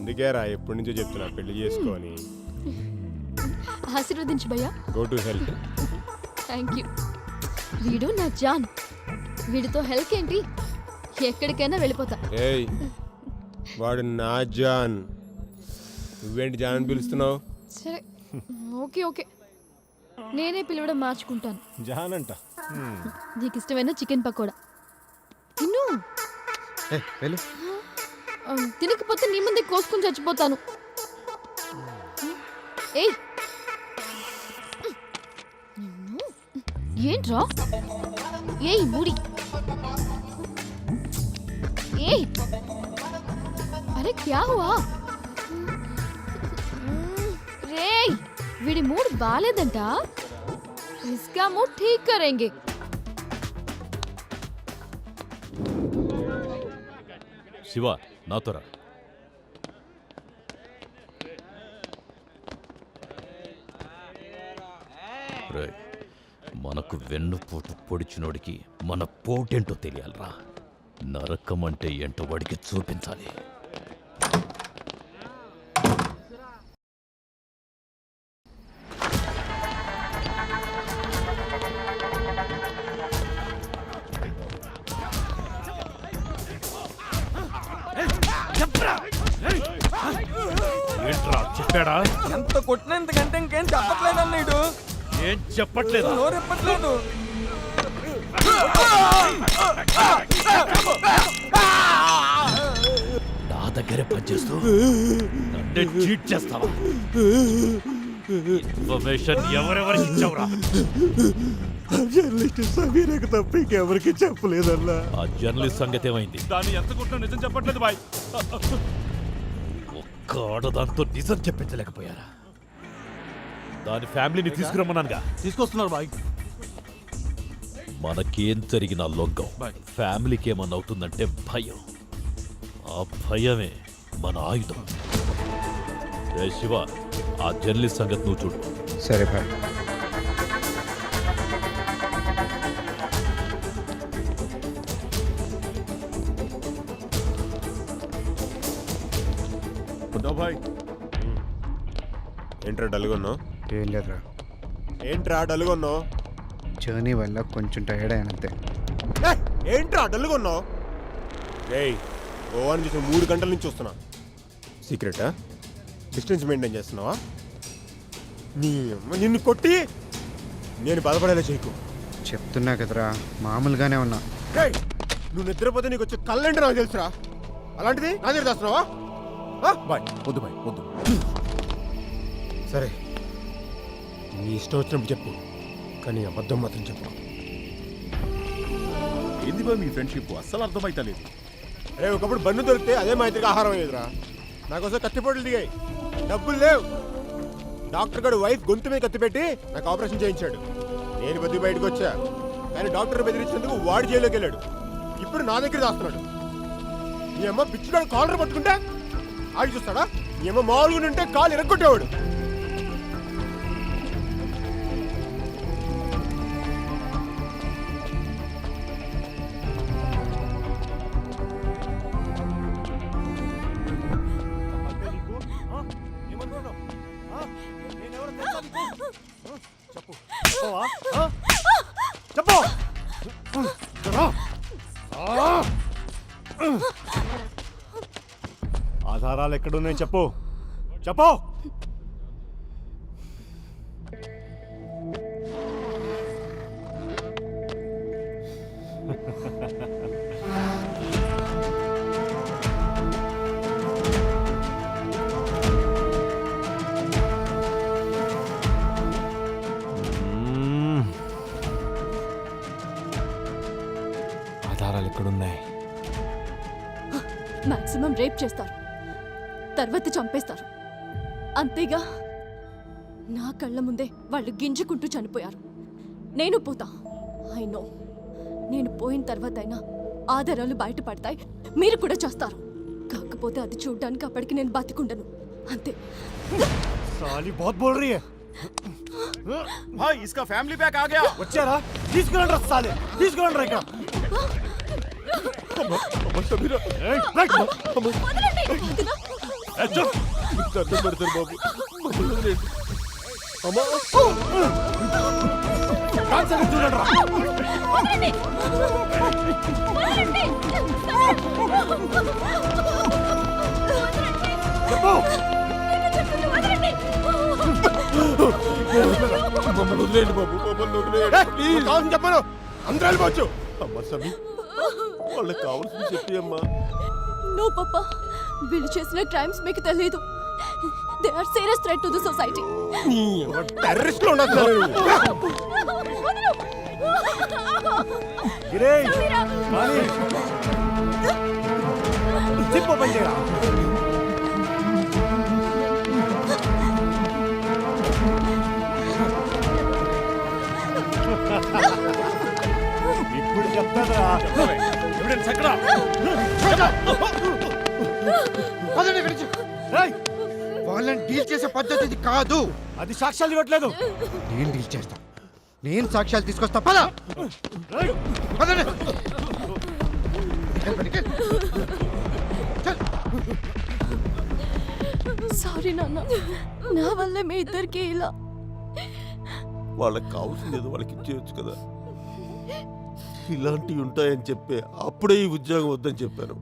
అందుకే రా ఎప్పటి నుంచో చెప్తున్నా పెళ్లి చేసుకొని. ఆశీర్వదించు భయ్యా. Go to health. Thank you. వీడు నా జాన్. వీడితో హెల్త్ ఏంటి, ఎక్కడికైనా వెళ్ళిపోతా. ఏయ్ వాడు నా జాన్, నువ్వేంటి జాన్ అని పిలుస్తున్నావు? సరే ఓకే ఓకే, నేనే పిలవడం మార్చుకుంటాను. జాన్ అంట. నీకు ఇష్టమైన చికెన్ పకోడా తిను. తినకపోతే నీ ముందే కోసుకుని చచ్చిపోతాను. ఏయ్ ఏంట్రా? ఏయ్ మూడి. ఏయ్ అరే క్యా హువా? రేయ్ వీడి మూడ్ బాలేదంట. ఇస్కా మూడ్ ఠీక్ కరేంగే. శివ నాతో రా. మనకు వెన్నుపోటు పొడిచినోడికి మన పోటేంటో తెలియాలరా. నరకం అంటే ఏంటో వాడికి చూపించాలి. ఏంట్రా చెప్పాడా? ఎంత కొట్టినా ఇంతకంటే ఇంకేం చెప్పట్లేదు అన్నయ్య. ఏం చెప్పట్లేదు? నోరెప్పట్లేదు. నా దగ్గరే పనిచేస్తూ నన్నే చీట్ చేస్తావా? ఇన్ఫర్మేషన్ ఎవరెవరికి ఇచ్చావురా? జర్నలిస్ట్ సమీరకు తప్ప ఇంకెవరికి చెప్పలేదన్నా. ఆ జర్నలిస్ట్ సంగతి ఏమైంది? దాన్ని ఎంత కొట్టినా నిజం చెప్పట్లేదు బాయ్. ఒక్క ఆడదాంతో నిజం చెప్పించలేకపోయారా? దాని ఫ్యామిలీని తీసుకురమ్మన్నానుగా. తీసుకొస్తున్నారు బాయ్. మనకేం జరిగినా లొంగం. ఫ్యామిలీకి ఏమన్నా అవుతుందంటే భయం. ఆ భయమే మన ఆయుధం. ఏ శివ, ఆ జర్నలిస్ట్ సంగతి నువ్వు చూడు. సరే బాయ్. బాయ్ ఏంట్రా డల్గొన్నావు? ఏం లేదురా, ఏంట్రా డల్గొన్నావు? జర్నీ వల్ల కొంచెం టైర్డ్ అయినంతే. ఏంట్రా డల్గొన్నావు? రేయ్ గోవాని చూసి 3 గంటల నుంచి వస్తున్నా. సీక్రెటా? డిస్టెన్స్ మెయింటైన్ చేస్తున్నావా? నిన్ను కొట్టి నేను బాధపడేలా చేయకు. చెప్తున్నా కదరా, మామూలుగానే ఉన్నా. నువ్వు నిద్రపోతే నీకు వచ్చే కళ్ళంటే నాకు తెలుసురా. అలాంటిది నా దగ్గర చేస్తున్నావా? బాయ్ వద్దు బాయ్ వద్దు. సరే నీ ఇష్టం వచ్చినప్పుడు చెప్పు, కానీ అబద్ధం మాత్రం చెప్పు. ఏంది బాయ్ మీ ఫ్రెండ్షిప్ అస్సలు అర్థమైతలేదు. ఒకప్పుడు బండి దొరికితే అదే మా ఇద్దరికి ఆహారం అయ్యేదిరా. నాకోసం కత్తిపోట్లు దిగాయి, డబ్బులు లేవు. డాక్టర్ గారు వైఫ్ గొంతు మీద కత్తి పెట్టి నాకు ఆపరేషన్ చేయించాడు. నేను బతికి బయటకు వచ్చా, కానీ డాక్టర్ బెదిరించినందుకు వాడు జైల్లోకి వెళ్ళాడు. ఇప్పుడు నా దగ్గర దాస్తున్నాడు. నీ అమ్మ బిచ్చుగాడు కాలర్ పట్టుకుంటే ఆగి చూస్తాడా? నీ అమ్మ మామూలుగా ఉంటే కాలు ఎరగొట్టేవాడు. ఆధారాలు ఎక్కడున్నాయి చెప్పు చెప్పు. ఆధారాలు ఎక్కడున్నాయి? మాక్సిమం రేప్ చేస్తారు, తర్వాత చంపేస్తారు. అంతేగా, నా కళ్ళ ముందే వాళ్ళు గింజుకుంటూ చనిపోయారు. నేను పోతా. ఐ నో, నేను పోయిన తర్వాత అయినా ఆధారాలు బయటపడతాయి, మీరు కూడా చేస్తారు. కాకపోతే అది చూడడానికి అప్పటికి నేను బతికుండను, అంతే. साली बहुत बोल रही है। भाई इसका फैमिली पैक आ गया। వచ్చారా? తీసుకురండి రా సాలే, తీసుకురండి రా ఇక్కడ. దండం పెడతారు బాబు. అమ్మా మమ్మల్ని వదిలేయండి బాబు, మమ్మల్ని వదిలేయండి. కావాల్సింది చెప్పాను, అందరూ వెళ్ళిపోవచ్చు. అమ్మా సమీ, వాళ్ళకి కావాల్సింది చెప్పి అమ్మా. నో పాపా, వీళ్ళు చేసిన క్రైమ్స్ మీకు తెలియదు. They are serious threat to the society. Terrorist లో ఉండదు. ఇప్పుడు చెప్తారా? ఎవిడెన్స్ ఎక్కడ? వాళ్ళని డీల్ చేసే పద్ధతి ఇది కాదు. అది సాక్ష్యాలు ఇవ్వట్లేదు. నేను డీల్ చేస్తా, నేను సాక్ష్యాలు తీసుకొస్తా. పద పదండి. సారీ నాన్న, నా వల్లే మీ ఇద్దరికి ఇలా. వాళ్ళకి కావాల్సింది ఏదో వాళ్ళకి ఇచ్చేయచ్చు కదా. ఇలాంటివి ఉంటాయని చెప్పే అప్పుడే ఈ ఉద్యోగం వద్దని చెప్పాను.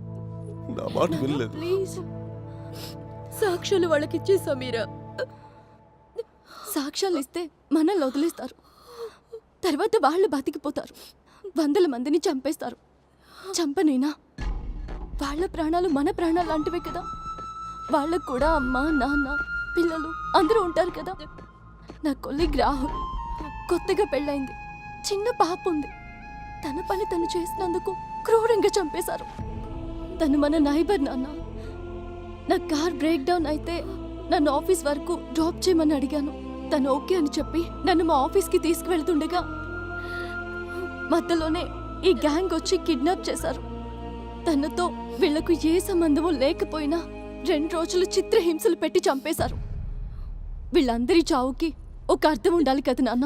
నా మాట వినలేదు. ప్లీజ్ సాక్ష్యాలు వాళ్ళకి ఇచ్చే సమీరా. సాక్ష్యాలు ఇస్తే మనల్ని వదిలేస్తారు, తర్వాత వాళ్ళు బతికిపోతారు. 100 మందిని చంపేస్తారు. చంపనేనా? వాళ్ళ ప్రాణాలు మన ప్రాణాలు లాంటివే కదా. వాళ్ళకు కూడా అమ్మ, నాన్న, పిల్లలు అందరూ ఉంటారు కదా. నా కొలీగ్ రాహుల్, కొత్తగా పెళ్ళైంది, చిన్న పాప ఉంది. తన పని తను చేసినందుకు క్రూరంగా చంపేశారు. తను మన నైబర్ నాన్న. నా కార్ బ్రేక్ డౌన్ అయితే నన్ను ఆఫీస్ వరకు డ్రాప్ చేయమని అడిగాను. తను ఓకే అని చెప్పి నన్ను మా ఆఫీస్కి తీసుకువెళ్తుండగా మధ్యలోనే ఈ గ్యాంగ్ వచ్చి కిడ్నాప్ చేశారు. తనతో వీళ్లకు ఏ సంబంధమూ లేకపోయినా 2 రోజులు చిత్రహింసలు పెట్టి చంపేశారు. వీళ్ళందరి చావుకి ఒక అర్థం ఉండాలి కదా నాన్న.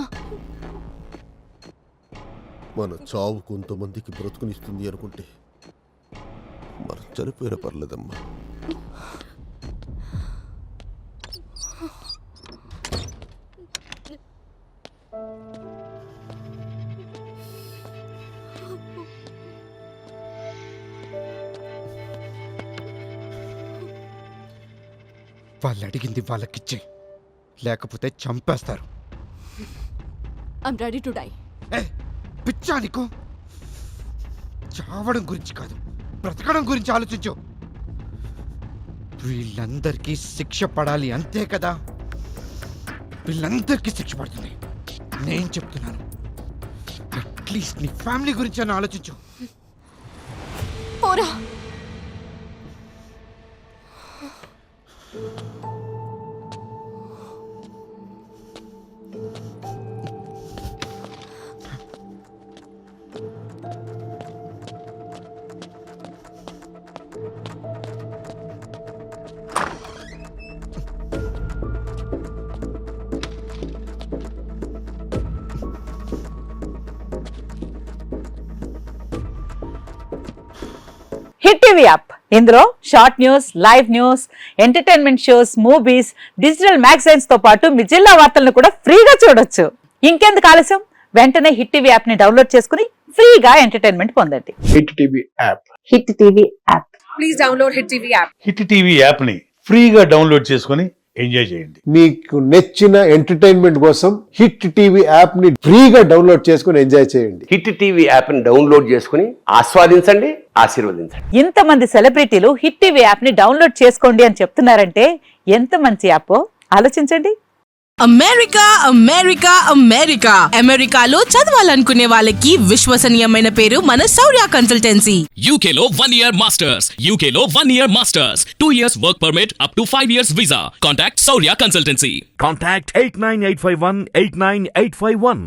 మన చావు కొంతమందికి బ్రతుకునిస్తుంది అనుకుంటే మనం చనిపోయినా పర్లేదమ్మా. వాళ్ళు అడిగింది వాళ్ళకిచ్చే, లేకపోతే చంపేస్తారు. I'm ready to die. పిచ్చా నీకు? చావడం గురించి కాదు, బ్రతకడం గురించి ఆలోచించు. వీళ్ళందరికీ శిక్ష పడాలి, అంతే కదా. వీళ్ళందరికీ శిక్ష పడుతుంది. నేను చెప్తున్నాను, అట్లీస్ట్ నీ ఫ్యామిలీ గురించి అని ఆలోచించు. పోరా. హిట్ టీవీ యాప్, ఇందులో short news, live news, entertainment shows, movies, digital magazines తో పాటు మీ జిల్లా వార్తలను కూడా ఫ్రీగా చూడొచ్చు. ఇంకెందుకు ఆలస్యం, వెంటనే హిట్ టీవీ యాప్ ని డౌన్లోడ్ చేసుకుని ఫ్రీగా ఎంటర్టైన్మెంట్ పొందండి. Hit TV app. Hit TV app. Please download hit TV app. Hit TV app ని ఫ్రీగా డౌన్లోడ్ చేసుకొని ఎంజాయ్ చేయండి. మీకు నచ్చిన ఎంటర్టైన్మెంట్ కోసం హిట్ టీవీ యాప్ ని ఫ్రీగా డౌన్లోడ్ చేసుకొని ఎంజాయ్ చేయండి. హిట్ టీవీ యాప్ ని డౌన్లోడ్ చేసుకుని ఆస్వాదించండి, ఆశీర్వదించండి. ఇంతమంది సెలబ్రిటీలు హిట్ టీవీ యాప్ ని డౌన్లోడ్ చేసుకోండి అని చెప్తున్నారంటే ఎంత మంచి యాప్ ఆలోచించండి. అమెరికా అమెరికా అమెరికా అమెరికాలో చదవాలనుకునే వాళ్ళకి విశ్వసనీయమైన పేరు మన శౌర్య కన్సల్టెన్సీ. UK లో 1 year masters, UK లో 1 year masters, 2 years work permit up to 5 years visa. Contact Saurya Consultancy. Contact 89851 89851.